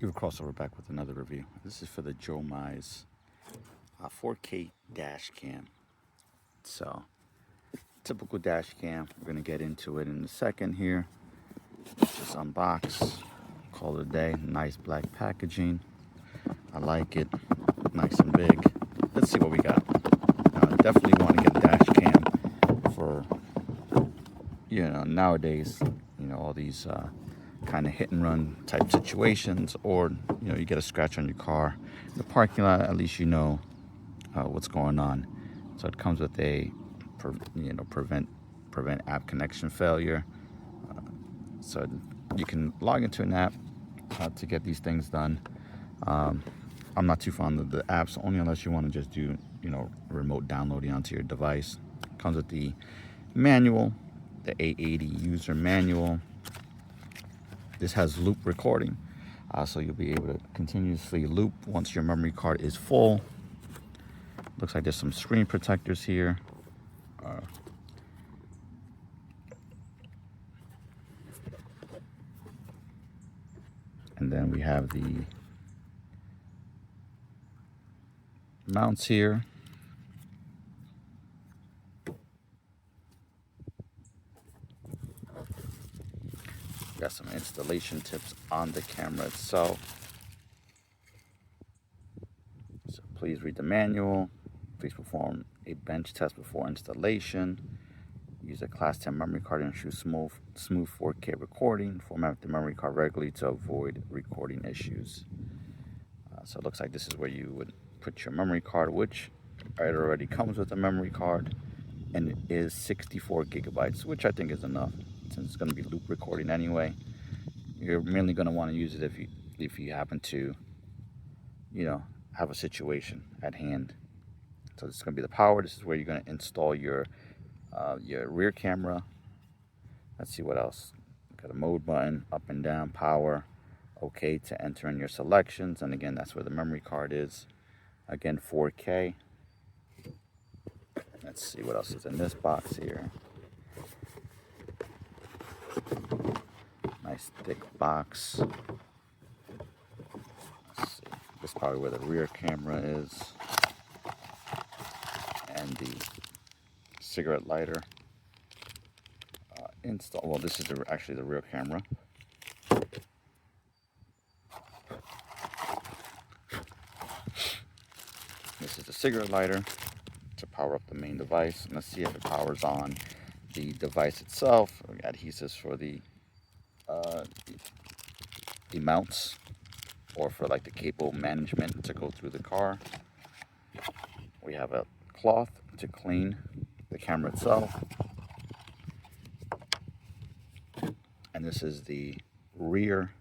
Evilcrossover back with another review. This is for the JOMISE 4K dash cam. So, typical dash cam. We're going to get into it in a second here. Just unbox, call it a day. Nice black packaging. I like it. Nice and big. Let's see what we got. Definitely want to get a dash cam for, nowadays, all these kind of hit and run type situations, or you get a scratch on your car in the parking lot. At least you know what's going on. So it comes with a prevent app connection failure, so you can log into an app to get these things done. I'm not too fond of the apps, only unless you want to just do remote downloading onto your device. Comes with the manual, the A80 user manual. This has loop recording, so you'll be able to continuously loop once your memory card is full. Looks like there's some screen protectors here. And then we have the mounts here. Got some installation tips on the camera itself. So please read the manual. Please perform a bench test before installation. Use a class 10 memory card and ensure smooth 4K recording. Format the memory card regularly to avoid recording issues. So it looks like this is where you would put your memory card, which it already comes with a memory card, and it is 64 gigabytes, which I think is enough. Since it's going to be loop recording anyway, you're mainly going to want to use it if you happen to, have a situation at hand. So this is going to be the power. This is where you're going to install your rear camera. Let's see what else. Got a mode button, up and down, power, OK to enter in your selections, and again, that's where the memory card is. Again, 4K. Let's see what else is in this box here. Nice thick box. Let's see. This is probably where the rear camera is. And the cigarette lighter install. Well, this is actually the rear camera. This is the cigarette lighter to power up the main device. And let's see if it powers on the device itself. We got adhesives for the mounts, or for like the cable management to go through the car. We have a cloth to clean the camera itself. And this is the rear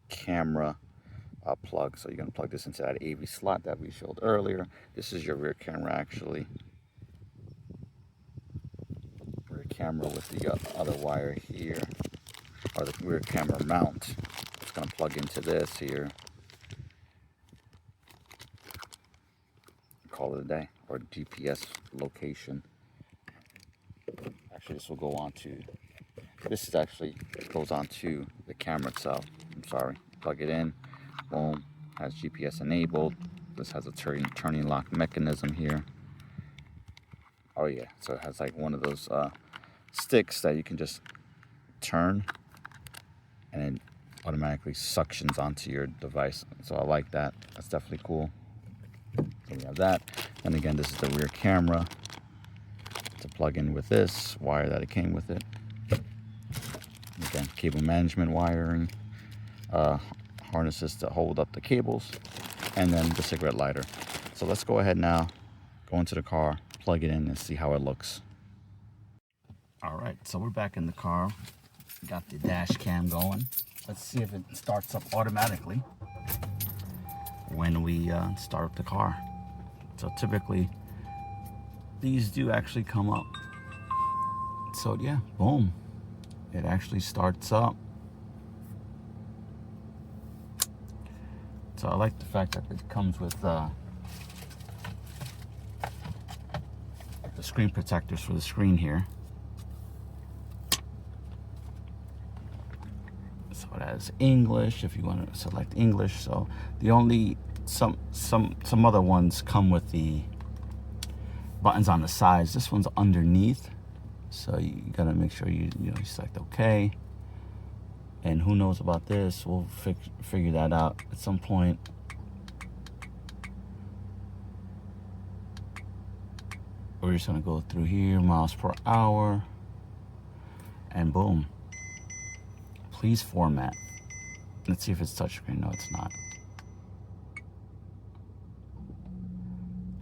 camera plug. So you're going to plug this into that AV slot that we showed earlier. This is your rear camera, actually. Rear camera with the other wire here, or the rear camera mount. It's going to plug into this here. Call it a day, or GPS location. Actually, this will go on to, this is actually, it goes on to the camera itself. I'm sorry. Plug it in. Boom. Has GPS enabled. This has a turning lock mechanism here. Oh yeah, so it has like one of those sticks that you can just turn, and it automatically suctions onto your device. So I like that. That's definitely cool. So we have that. And again, this is the rear camera to plug in with this wire that it came with it. Again, cable management wiring, harnesses to hold up the cables, and then the cigarette lighter. So let's go ahead now, go into the car, plug it in, and see how it looks. All right, so we're back in the car. Got the dash cam going. Let's see if it starts up automatically when we start up the car. So typically these do actually come up. So yeah, boom, it actually starts up. So I like the fact that it comes with the screen protectors for the screen here. So it has English if you want to select English. So the only some other ones come with the buttons on the sides. This one's underneath, so you gotta make sure you select OK. And who knows about this? We'll figure that out at some point. We're just gonna go through here, miles per hour, and boom. Please format. Let's see if it's touchscreen. No, it's not.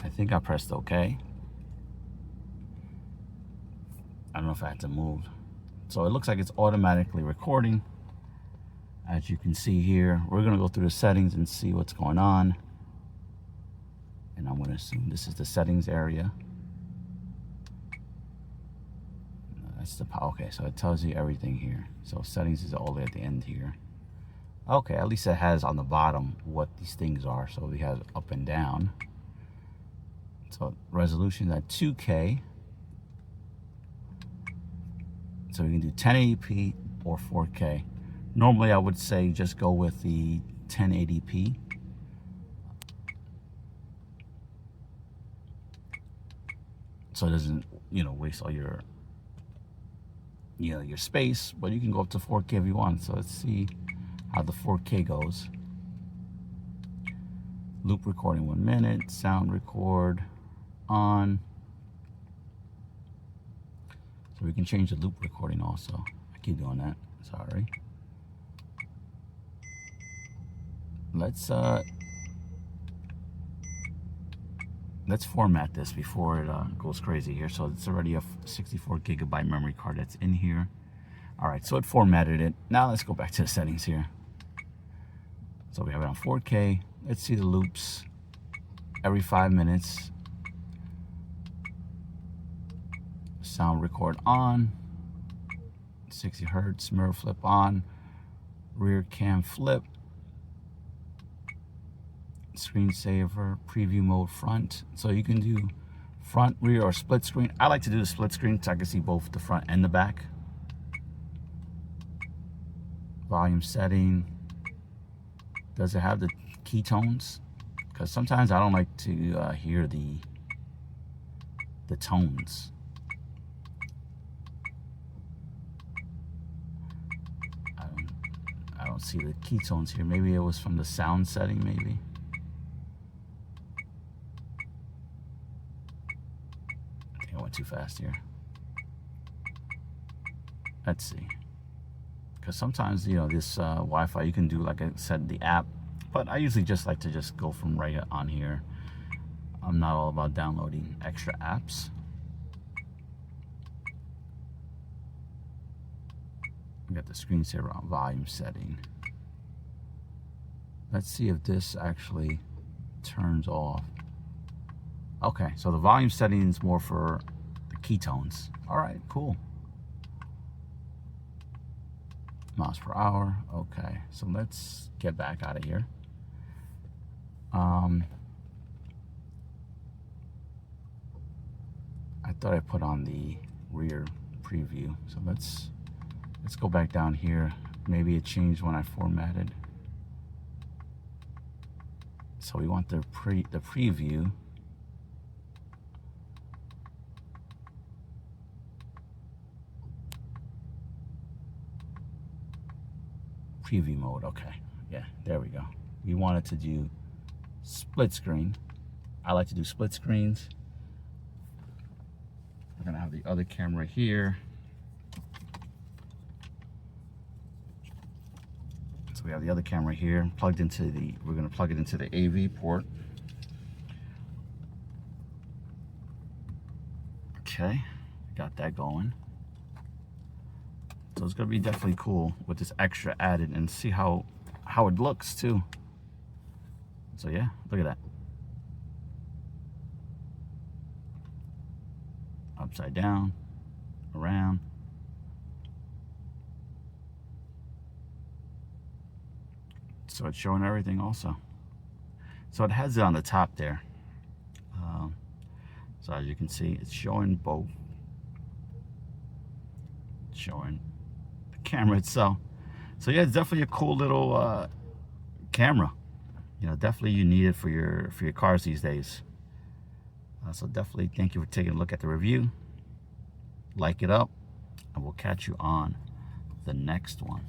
I think I pressed OK. I don't know if I had to move. So it looks like it's automatically recording. As you can see here, we're gonna go through the settings and see what's going on. And I'm gonna assume this is the settings area. That's the, okay, so it tells you everything here. So settings is all the way at the end here. Okay, at least it has on the bottom what these things are. So we have up and down. So resolution at 2K. So we can do 1080p or 4K. Normally I would say just go with the 1080p. So it doesn't, waste all your, your space, but you can go up to 4K if you want. So let's see how the 4K goes. Loop recording 1 minute, sound record on. So we can change the loop recording also. I keep doing that, sorry. Let's format this before it goes crazy here. So it's already a 64 gigabyte memory card that's in here. All right, so it formatted it. Now let's go back to the settings here. So we have it on 4K. Let's see the loops every 5 minutes. Sound record on. 60 hertz, mirror flip on. Rear cam flip. Screensaver, preview mode front. So you can do front, rear, or split screen. I like to do the split screen so I can see both the front and the back. Volume setting. Does it have the keytones? Because sometimes I don't like to hear the tones. I don't see the keytones here. Maybe it was from the sound setting, maybe. I went too fast here. Let's see. Because sometimes, this Wi-Fi, you can do, like I said, the app. But I usually just like to just go from right on here. I'm not all about downloading extra apps. We got the screensaver on volume setting. Let's see if this actually turns off. Okay, so the volume setting is more for the keytones. All right, cool. Miles per hour. Okay, so let's get back out of here. I thought I put on the rear preview. So let's go back down here. Maybe it changed when I formatted. So we want the preview. Preview mode, okay. Yeah, there we go. We wanted to do split screen. I like to do split screens. We're gonna have the other camera here. So we have the other camera here plugged into we're gonna plug it into the AV port. Okay, got that going. So it's gonna be definitely cool with this extra added, and see how it looks too. So yeah, look at that. Upside down, around. So it's showing everything also. So it has it on the top there. So as you can see, it's showing both. It's showing the camera itself. So yeah, it's definitely a cool little camera. You know, definitely you need it for your cars these days. So definitely thank you for taking a look at the review. Like it up, and we'll catch you on the next one.